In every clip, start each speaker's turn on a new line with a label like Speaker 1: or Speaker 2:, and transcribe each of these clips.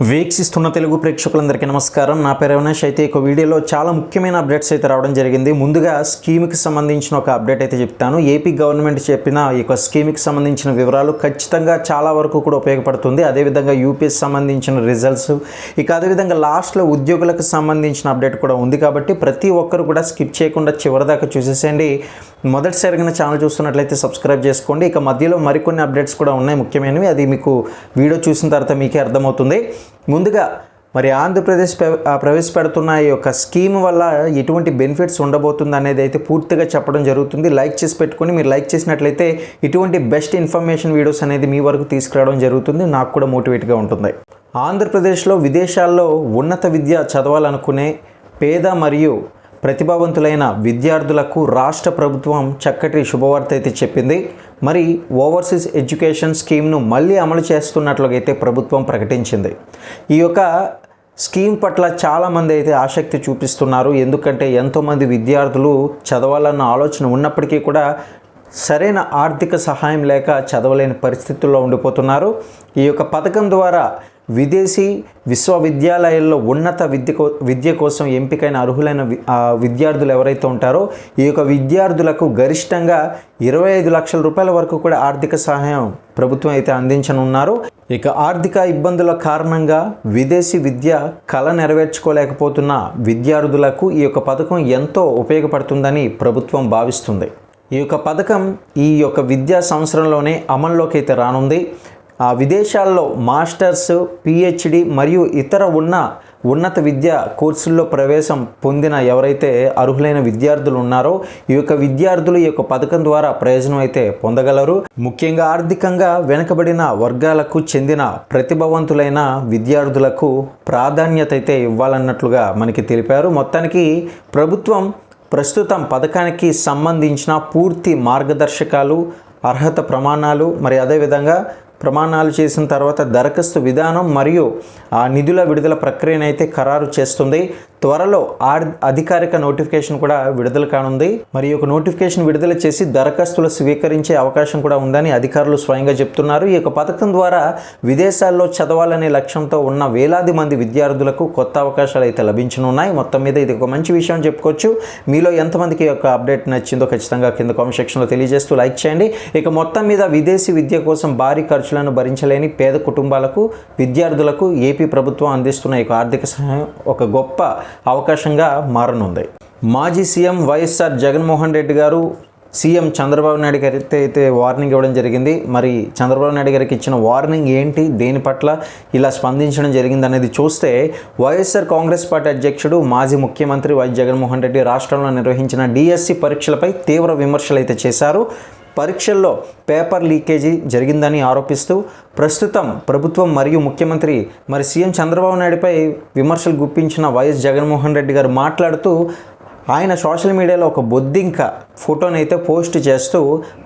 Speaker 1: వీక్షిస్తున్న తెలుగు ప్రేక్షకులందరికీ నమస్కారం. నా పేరు అవినాష్. అయితే ఒక వీడియోలో చాలా ముఖ్యమైన అప్డేట్స్ అయితే రావడం జరిగింది. ముందుగా స్కీమ్కి సంబంధించిన ఒక అప్డేట్ అయితే చెప్తాను. ఏపీ గవర్నమెంట్ చెప్పిన ఈ యొక్క స్కీమ్కి సంబంధించిన వివరాలు ఖచ్చితంగా చాలా వరకు కూడా ఉపయోగపడుతుంది. అదేవిధంగా యూపీఎస్ సంబంధించిన రిజల్ట్స్, ఇక అదేవిధంగా లాస్ట్లో ఉద్యోగులకు సంబంధించిన అప్డేట్ కూడా ఉంది. కాబట్టి ప్రతి ఒక్కరు కూడా స్కిప్ చేయకుండా చివరిదాకా చూసేసేయండి. మొదటిసారిగా ఛానల్ చూస్తున్నట్లయితే సబ్స్క్రైబ్ చేసుకోండి. ఇక మధ్యలో మరికొన్ని అప్డేట్స్ కూడా ఉన్నాయి ముఖ్యమైనవి. అది మీకు వీడియో చూసిన తర్వాత మీకే అర్థమవుతుంది. ముందుగా మరి ఆంధ్రప్రదేశ్ ప్రవేశపెడుతున్న ఈ యొక్క స్కీమ్ వల్ల ఎటువంటి బెనిఫిట్స్ ఉండబోతుంది అనేది అయితే పూర్తిగా చెప్పడం జరుగుతుంది. లైక్ చేసి పెట్టుకొని మీరు లైక్ చేసినట్లయితే ఇటువంటి బెస్ట్ ఇన్ఫర్మేషన్ వీడియోస్ అనేది మీ వరకు తీసుకురావడం జరుగుతుంది. నాకు కూడా మోటివేట్గా ఉంటుంది. ఆంధ్రప్రదేశ్లో విదేశాల్లో ఉన్నత విద్య చదవాలనుకునే పేద మరియు ప్రతిభావంతులైన విద్యార్థులకు రాష్ట్ర ప్రభుత్వం చక్కటి శుభవార్త అయితే చెప్పింది. మరి ఓవర్సీస్ ఎడ్యుకేషన్ స్కీమ్ను మళ్ళీ అమలు చేస్తున్నట్లుగా అయితే ప్రభుత్వం ప్రకటించింది. ఈ యొక్క స్కీమ్ పట్ల చాలామంది అయితే ఆసక్తి చూపిస్తున్నారు. ఎందుకంటే ఎంతోమంది విద్యార్థులు చదవాలన్న ఆలోచన ఉన్నప్పటికీ కూడా సరైన ఆర్థిక సహాయం లేక చదవలేని పరిస్థితుల్లో ఉండిపోతున్నారు. ఈ యొక్క పథకం ద్వారా విదేశీ విశ్వవిద్యాలయాల్లో ఉన్నత విద్య కోసం ఎంపికైన అర్హులైన విద్యార్థులు ఎవరైతే ఉంటారో ఈ యొక్క విద్యార్థులకు గరిష్టంగా 25 లక్షల రూపాయల వరకు కూడా ఆర్థిక సహాయం ప్రభుత్వం అయితే అందించనున్నారు. ఇక ఆర్థిక ఇబ్బందుల కారణంగా విదేశీ విద్య కళ నెరవేర్చుకోలేకపోతున్న విద్యార్థులకు ఈ యొక్క పథకం ఎంతో ఉపయోగపడుతుందని ప్రభుత్వం భావిస్తుంది. ఈ యొక్క పథకం ఈ యొక్క విద్యా సంవత్సరంలోనే అమల్లోకి అయితే రానుంది. విదేశాల్లో మాస్టర్స్, పిహెచ్డి మరియు ఇతర ఉన్నత విద్యా కోర్సుల్లో ప్రవేశం పొందిన ఎవరైతే అర్హులైన విద్యార్థులు ఉన్నారో ఈ యొక్క విద్యార్థులు ఈ యొక్క పథకం ద్వారా ప్రయోజనం అయితే పొందగలరు. ముఖ్యంగా ఆర్థికంగా వెనుకబడిన వర్గాలకు చెందిన ప్రతిభావంతులైన విద్యార్థులకు ప్రాధాన్యత అయితే ఇవ్వాలన్నట్లుగా మనకి తెలిపారు. మొత్తానికి ప్రభుత్వం ప్రస్తుతం పథకానికి సంబంధించిన పూర్తి మార్గదర్శకాలు, అర్హత ప్రమాణాలు, మరి అదేవిధంగా ప్రమాణాలు చేసిన తర్వాత దరఖాస్తు విధానం మరియు ఆ నిధుల విడుదల ప్రక్రియను అయితే ఖరారు చేస్తుంది. త్వరలో అధికారిక నోటిఫికేషన్ కూడా విడుదల కానుంది. మరి ఒక నోటిఫికేషన్ విడుదల చేసి దరఖాస్తులు స్వీకరించే అవకాశం కూడా ఉందని అధికారులు స్వయంగా చెప్తున్నారు. ఈ యొక్క పథకం ద్వారా విదేశాల్లో చదవాలనే లక్ష్యంతో ఉన్న వేలాది మంది విద్యార్థులకు కొత్త అవకాశాలు అయితే లభించనున్నాయి. మొత్తం మీద ఇది ఒక మంచి విషయం చెప్పుకోవచ్చు. మీలో ఎంతమందికి ఈ యొక్క అప్డేట్ నచ్చిందో ఖచ్చితంగా కింద కామెంట్ సెక్షన్లో తెలియజేస్తూ లైక్ చేయండి. ఇక మొత్తం మీద విదేశీ విద్య కోసం భారీ ఖర్చులను భరించలేని పేద కుటుంబాలకు, విద్యార్థులకు ఏపీ ప్రభుత్వం అందిస్తున్న ఈ ఆర్థిక సహాయం ఒక గొప్ప అవకాశంగా మారనుంది. మాజీ సీఎం వైఎస్ఆర్ జగన్మోహన్ రెడ్డి గారు సీఎం చంద్రబాబు నాయుడు గారికి అయితే వార్నింగ్ ఇవ్వడం జరిగింది. మరి చంద్రబాబు నాయుడు గారికి ఇచ్చిన వార్నింగ్ ఏంటి, దేని పట్ల ఇలా స్పందించడం జరిగింది అనేది చూస్తే, వైఎస్ఆర్ కాంగ్రెస్ పార్టీ అధ్యక్షుడు మాజీ ముఖ్యమంత్రి వైఎస్ జగన్మోహన్ రెడ్డి రాష్ట్రంలో నిర్వహించిన డిఎస్సి పరీక్షలపై తీవ్ర విమర్శలు అయితే చేశారు. పరీక్షల్లో పేపర్ లీకేజీ జరిగిందని ఆరోపిస్తూ ప్రస్తుతం ప్రభుత్వం మరియు ముఖ్యమంత్రి సీఎం చంద్రబాబు నాయుడుపై విమర్శలు గుప్పించిన వైఎస్ జగన్మోహన్ రెడ్డి గారు మాట్లాడుతూ ఆయన సోషల్ మీడియాలో ఒక బొద్దింక ఫోటోని అయితే పోస్ట్ చేస్తూ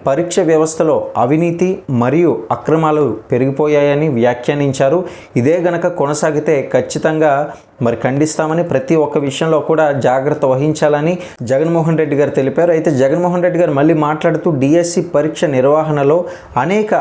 Speaker 1: పరీక్ష వ్యవస్థలో అవినీతి మరియు అక్రమాలు పెరిగిపోయాయని వ్యాఖ్యానించారు. ఇదే గనక కొనసాగితే ఖచ్చితంగా ఖండిస్తామని, ప్రతి ఒక్క విషయంలో కూడా జాగ్రత్త వహించాలని జగన్మోహన్ రెడ్డి గారు తెలిపారు. అయితే జగన్మోహన్ రెడ్డి గారు మళ్ళీ మాట్లాడుతూ డిఎస్సి పరీక్ష నిర్వహణలో అనేక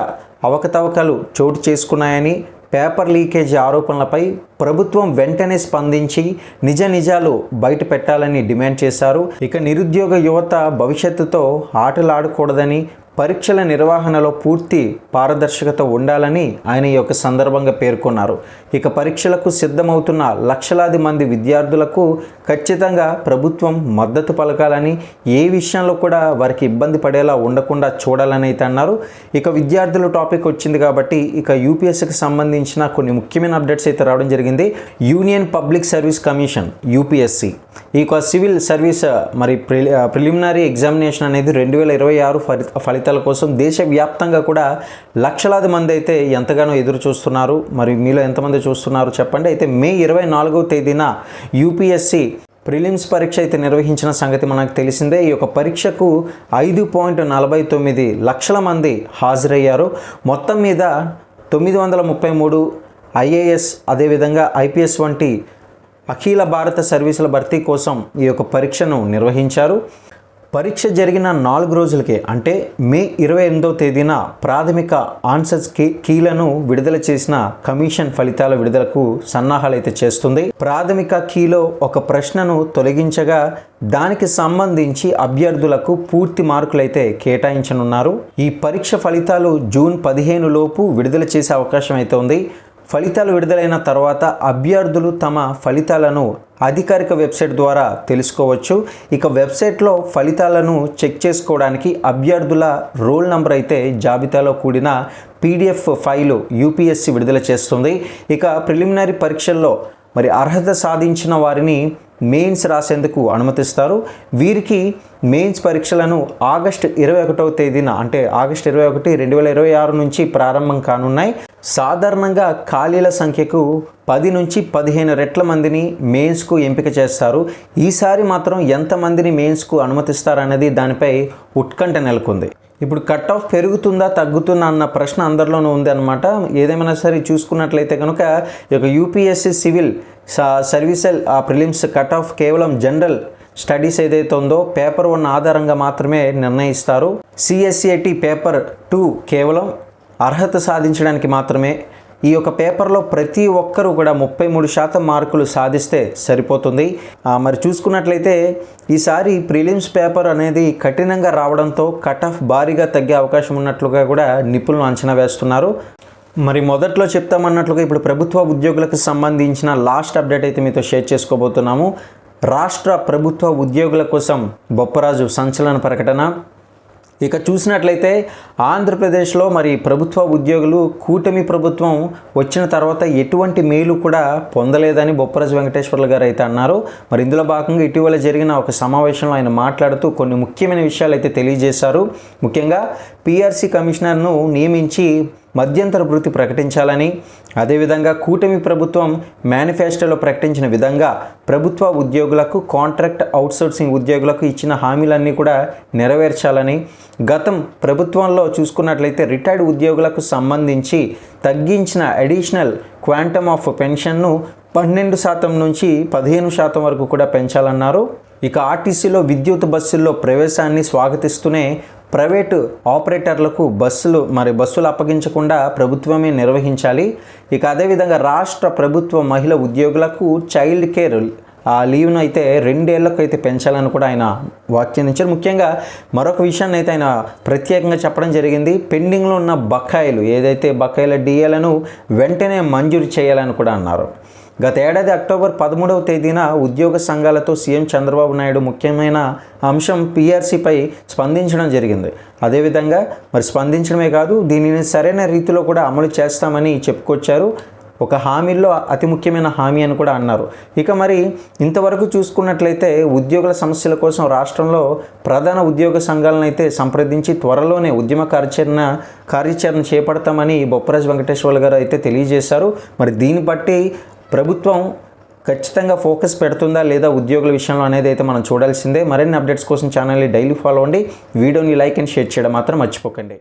Speaker 1: అవకతవకలు చోటు చేసుకున్నాయని, పేపర్ లీకేజీ ఆరోపణలపై ప్రభుత్వం వెంటనే స్పందించి నిజాలు బయట పెట్టాలని డిమాండ్ చేశారు. ఇక నిరుద్యోగ యువత భవిష్యత్తుతో ఆటలాడకూడదని, పరీక్షల నిర్వహణలో పూర్తి పారదర్శకత ఉండాలని ఆయన ఈ యొక్క సందర్భంగా పేర్కొన్నారు. ఇక పరీక్షలకు సిద్ధమవుతున్న లక్షలాది మంది విద్యార్థులకు ఖచ్చితంగా ప్రభుత్వం మద్దతు పలకాలని, ఏ విషయంలో కూడా వారికి ఇబ్బంది పడేలా ఉండకుండా చూడాలని అయితే అన్నారు. ఇక విద్యార్థుల టాపిక్ వచ్చింది కాబట్టి ఇక యూపీఎస్సీకి సంబంధించిన కొన్ని ముఖ్యమైన అప్డేట్స్ అయితే రావడం జరిగింది. Union public service commission UPSC ఈ యొక్క సివిల్ సర్వీస్ ప్రిలిమినరీ ఎగ్జామినేషన్ అనేది 2026 ఫలితాల కోసం దేశవ్యాప్తంగా కూడా లక్షలాది మంది అయితే ఎంతగానో ఎదురు చూస్తున్నారు. మరి మీలో ఎంతమంది చూస్తున్నారు చెప్పండి. అయితే మే 24వ తేదీన యూపీఎస్సీ ప్రిలిమ్స్ పరీక్ష అయితే నిర్వహించిన సంగతి మనకు తెలిసిందే. ఈ యొక్క పరీక్షకు 5.49 లక్షల మంది హాజరయ్యారు. మొత్తం మీద 933 ఐఏఎస్ అదేవిధంగా ఐపీఎస్ వంటి అఖిల భారత సర్వీసుల భర్తీ కోసం ఈ యొక్క పరీక్షను నిర్వహించారు. పరీక్ష జరిగిన 4 రోజులకే అంటే మే 28వ తేదీన ప్రాథమిక ఆన్సర్స్ కీలను విడుదల చేసిన కమిషన్ ఫలితాల విడుదలకు సన్నాహాలు అయితే చేస్తుంది. ప్రాథమిక కీలో ఒక ప్రశ్నను తొలగించగా దానికి సంబంధించి అభ్యర్థులకు పూర్తి మార్కులైతే కేటాయించనున్నారు. ఈ పరీక్ష ఫలితాలు జూన్ 15 లోపు విడుదల చేసే అవకాశం అయితే ఉంది. ఫలితాలు విడుదలైన తర్వాత అభ్యర్థులు తమ ఫలితాలను అధికారిక వెబ్సైట్ ద్వారా తెలుసుకోవచ్చు. ఇక వెబ్సైట్లో ఫలితాలను చెక్ చేసుకోవడానికి అభ్యర్థుల రోల్ నంబర్ అయితే జాబితాలో కూడిన PDF ఫైలు UPSC విడుదల చేస్తుంది. ఇక ప్రిలిమినరీ పరీక్షల్లో మరి అర్హత సాధించిన వారిని మెయిన్స్ రాసేందుకు అనుమతిస్తారు. వీరికి మెయిన్స్ పరీక్షలను ఆగస్టు 21వ తేదీన అంటే ఆగస్టు 21, 2026 నుంచి ప్రారంభం కానున్నాయి. సాధారణంగా ఖాళీల సంఖ్యకు 10 నుంచి 15 రెట్ల మందిని మెయిన్స్కు ఎంపిక చేస్తారు. ఈసారి మాత్రం ఎంతమందిని మెయిన్స్కు అనుమతిస్తారనేది దానిపై ఉత్కంఠ నెలకొంది. ఇప్పుడు కట్ ఆఫ్ పెరుగుతుందా తగ్గుతుందా అన్న ప్రశ్న అందరిలోనూ ఉంది అనమాట. ఏదేమైనా సరే చూసుకున్నట్లయితే కనుక ఈ యొక్క UPSC civil services prelims cut off కేవలం జనరల్ స్టడీస్ ఏదైతే ఉందో పేపర్ 1 ఆధారంగా మాత్రమే నిర్ణయిస్తారు. CSCAT పేపర్ 2 కేవలం అర్హత సాధించడానికి మాత్రమే. ఈ యొక్క పేపర్లో ప్రతి ఒక్కరూ కూడా 33% మార్కులు సాధిస్తే సరిపోతుంది. మరి చూసుకున్నట్లయితే ఈసారి ప్రిలిమ్స్ పేపర్ అనేది కఠినంగా రావడంతో కట్ ఆఫ్ భారీగా తగ్గే అవకాశం ఉన్నట్లుగా కూడా నిపుణులు అంచనా వేస్తున్నారు. మరి మొదట్లో చెప్తామన్నట్లుగా ఇప్పుడు ప్రభుత్వ ఉద్యోగులకు సంబంధించిన లాస్ట్ అప్డేట్ అయితే మీతో షేర్ చేసుకోబోతున్నాము. రాష్ట్ర ప్రభుత్వ ఉద్యోగుల కోసం బొప్పరాజు సంచలన ప్రకటన. ఇక చూసినట్లయితే ఆంధ్రప్రదేశ్లో మరి ప్రభుత్వ ఉద్యోగులు కూటమి ప్రభుత్వం వచ్చిన తర్వాత ఎటువంటి మేలు కూడా పొందలేదని బొప్పరాజు వెంకటేశ్వర్లు గారు అయితే అన్నారు. మరి ఇందులో భాగంగా ఇటీవల జరిగిన ఒక సమావేశంలో ఆయన మాట్లాడుతూ కొన్ని ముఖ్యమైన విషయాలు అయితే తెలియజేశారు. ముఖ్యంగా PRC కమిషనర్ను నియమించి మధ్యంతర భృతి ప్రకటించాలని, అదేవిధంగా కూటమి ప్రభుత్వం మేనిఫెస్టోలో ప్రకటించిన విధంగా ప్రభుత్వ ఉద్యోగులకు కాంట్రాక్ట్ అవుట్సోర్సింగ్ ఉద్యోగులకు ఇచ్చిన హామీలన్నీ కూడా నెరవేర్చాలని, గతం ప్రభుత్వంలో చూసుకున్నట్లయితే రిటైర్డ్ ఉద్యోగులకు సంబంధించి తగ్గించిన అడిషనల్ క్వాంటమ్ ఆఫ్ పెన్షన్ను 12% నుంచి 15% వరకు కూడా పెంచాలన్నారు. ఇక ఆర్టీసీలో విద్యుత్ బస్సుల్లో ప్రవేశాన్ని స్వాగతిస్తూనే ప్రైవేటు ఆపరేటర్లకు బస్సులు అప్పగించకుండా ప్రభుత్వమే నిర్వహించాలి. ఇక అదేవిధంగా రాష్ట్ర ప్రభుత్వ మహిళా ఉద్యోగులకు చైల్డ్ కేర్ లీవ్ను అయితే 2 ఏళ్లకు అయితే పెంచాలని కూడా ఆయన వ్యాఖ్యానించారు. ముఖ్యంగా మరొక విషయాన్ని అయితే ఆయన ప్రత్యేకంగా చెప్పడం జరిగింది. పెండింగ్లో ఉన్న బకాయిల DAలను వెంటనే మంజూరు చేయాలని కూడా అన్నారు. గత ఏడాది అక్టోబర్ 13వ తేదీన ఉద్యోగ సంఘాలతో సీఎం చంద్రబాబు నాయుడు ముఖ్యమైన అంశం PRCపై స్పందించడం జరిగింది. అదేవిధంగా మరి స్పందించడమే కాదు, దీనిని సరైన రీతిలో కూడా అమలు చేస్తామని చెప్పుకొచ్చారు. ఒక హామీల్లో అతి ముఖ్యమైన హామీ అని కూడా అన్నారు. ఇక మరి ఇంతవరకు చూసుకున్నట్లయితే ఉద్యోగుల సమస్యల కోసం రాష్ట్రంలో ప్రధాన ఉద్యోగ సంఘాలను అయితే సంప్రదించి త్వరలోనే ఉద్యమ కార్యాచరణ చేపడతామని బొప్పరాజు వెంకటేశ్వర్లు గారు అయితే తెలియజేశారు. మరి దీన్ని బట్టి ప్రభుత్వం ఖచ్చితంగా ఫోకస్ పెడుతుందా లేదా ఉద్యోగుల విషయంలో అనేది అయితే మనం చూడాల్సిందే. మరిన్ని అప్డేట్స్ కోసం ఛానల్ని డైలీ ఫాలో అవ్వండి. వీడియోని లైక్ అండ్ షేర్ చేయడం మాత్రం మర్చిపోకండి.